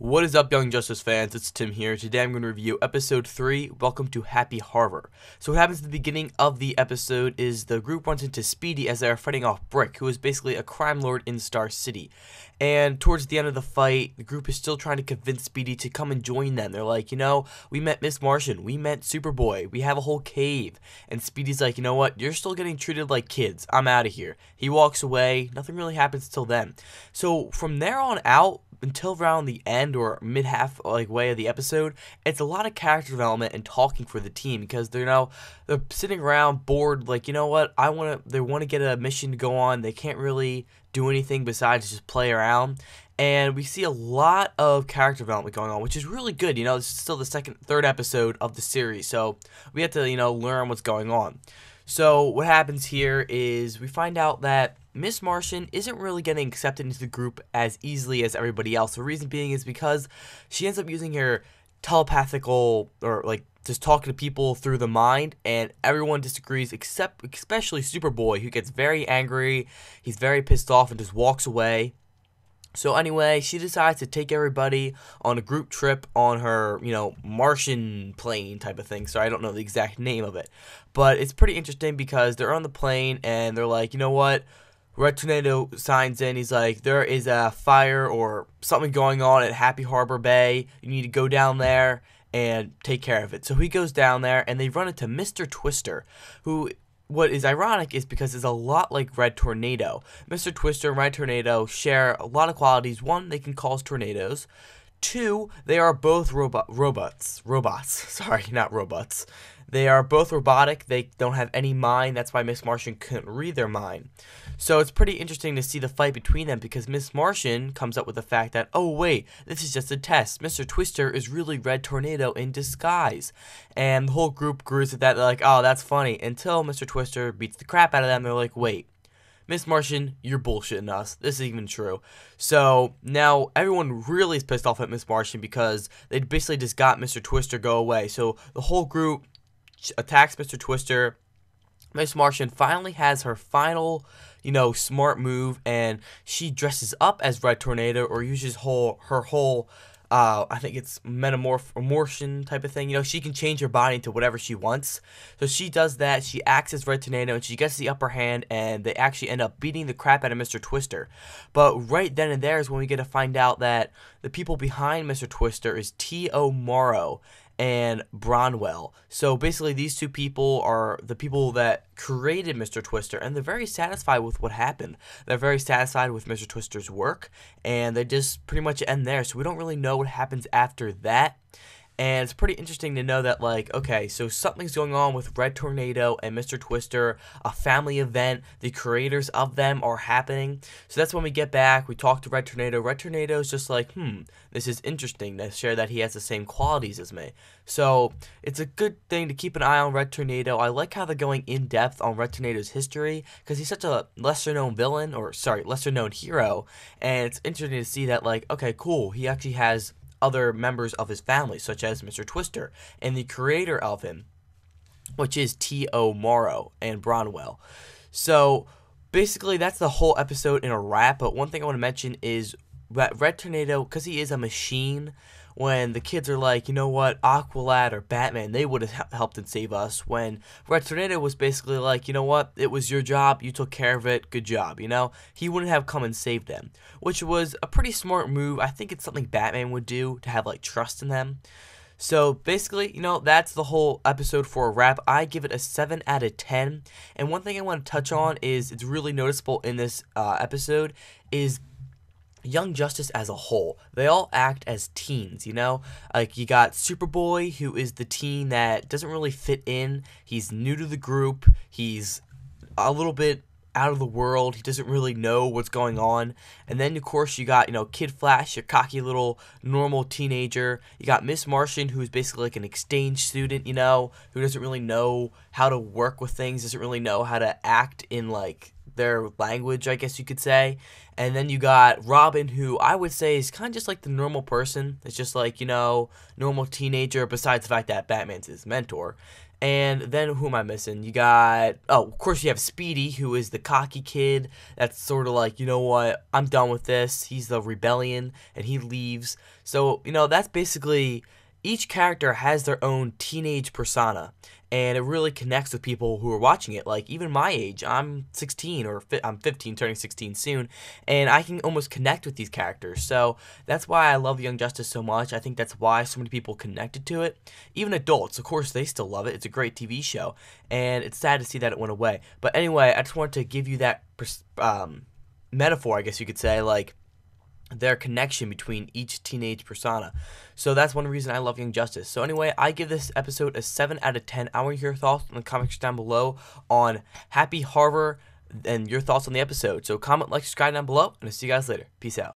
What is up, Young Justice fans? It's Tim here. Today I'm going to review Episode 3, Welcome to Happy Harbor. So what happens at the beginning of the episode is the group runs into Speedy as they are fighting off Brick, who is basically a crime lord in Star City. And towards the end of the fight, the group is still trying to convince Speedy to come and join them. They're like, we met Miss Martian, we met Superboy, we have a whole cave. And Speedy's like, you know what, you're still getting treated like kids. I'm out of here. He walks away. Nothing really happens till then. So from there on out, until around the end or mid-half way of the episode, it's a lot of character development and talking for the team because they're sitting around bored, like, you know what, they want to get a mission to go on. They can't really do anything besides just play around. And we see a lot of character development going on, which is really good. This is still the third episode of the series, so we have to, learn what's going on. So what happens here is we find out that Miss Martian isn't really getting accepted into the group as easily as everybody else. The reason being is because she ends up using her telepathical, or just talking to people through the mind, and everyone disagrees especially Superboy, who gets very angry. He's very pissed off and just walks away. So anyway, she decides to take everybody on a group trip on her, Martian plane type of thing. So I don't know the exact name of it. But it's pretty interesting because they're on the plane and they're like, you know what? Red Tornado signs in. He's like, there is a fire or something going on at Happy Harbor Bay. You need to go down there and take care of it. So he goes down there and they run into Mr. Twister, who... What is ironic is because it's a lot like Red Tornado. Mr. Twister and Red Tornado share a lot of qualities. One, they can cause tornadoes. Two, they are both robots. Sorry, not robots. They are both robotic. They don't have any mind. That's why Miss Martian couldn't read their mind. So it's pretty interesting to see the fight between them because Miss Martian comes up with the fact that, oh wait, this is just a test. Mr. Twister is really Red Tornado in disguise. And the whole group agrees with that. They're like, oh, that's funny. Until Mr. Twister beats the crap out of them. They're like, wait, Miss Martian, you're bullshitting us. This is even true. So now everyone really is pissed off at Miss Martian because they basically just got Mr. Twister go away. So the whole group attacks Mr. Twister. Miss Martian finally has her final, smart move, and she dresses up as Red Tornado or uses her whole, I think it's metamorphosis type of thing. She can change her body into whatever she wants. So she does that. She acts as Red Tornado, and she gets the upper hand, and they actually end up beating the crap out of Mr. Twister. But right then and there is when we get to find out that the people behind Mr. Twister is T.O. Morrow and Bronwell. So basically these two people are the people that created Mr. Twister, and they're very satisfied with what happened. They're very satisfied with Mr. Twister's work, and they just pretty much end there. So we don't really know what happens after that. And it's pretty interesting to know that, okay, so something's going on with Red Tornado and Mr. Twister, a family event, the creators of them are happening. So that's when we get back, we talk to Red Tornado. Red Tornado's just like, this is interesting to share that he has the same qualities as me. So it's a good thing to keep an eye on Red Tornado. I like how they're going in depth on Red Tornado's history because he's such a lesser known hero. And it's interesting to see that, okay, cool, he actually has other members of his family, such as Mr. Twister, and the creator of him, which is T.O. Morrow and Bronwell. So basically that's the whole episode in a wrap, but one thing I want to mention is that Red Tornado, because he is a machine, when the kids are like, you know what, Aqualad or Batman, they would have helped and save us, when Red Tornado was basically like, you know what, it was your job, you took care of it, good job, he wouldn't have come and saved them, which was a pretty smart move. I think it's something Batman would do to have, trust in them. So basically, that's the whole episode for a wrap. I give it a 7 out of 10, and one thing I want to touch on is, it's really noticeable in this episode, is Young Justice as a whole. They all act as teens, you got Superboy, who is the teen that doesn't really fit in. He's new to the group. He's a little bit out of the world. He doesn't really know what's going on. And then, of course, you got, Kid Flash, your cocky little normal teenager. You got Miss Martian, who's basically like an exchange student, who doesn't really know how to work with things, doesn't really know how to act in, their language, I guess you could say. And then you got Robin, who I would say is kind of just like the normal person. It's just normal teenager, besides the fact that Batman's his mentor. And then who am I missing? You got, oh, of course you have Speedy, who is the cocky kid that's sort of like, you know what, I'm done with this. He's the rebellion, and he leaves. So, that's basically, each character has their own teenage persona, and it really connects with people who are watching it. Like, even my age, I'm 16, or I'm 15, turning 16 soon, and I can almost connect with these characters. So that's why I love Young Justice so much. I think that's why so many people connected to it. Even adults, of course, they still love it. It's a great TV show, and it's sad to see that it went away. But anyway, I just wanted to give you that metaphor, I guess you could say, like, their connection between each teenage persona. So that's one reason I love Young Justice. So anyway, I give this episode a 7 out of 10. I want to hear your thoughts in the comments down below on Happy Harbor and your thoughts on the episode. So comment, like, subscribe down below, and I'll see you guys later. Peace out.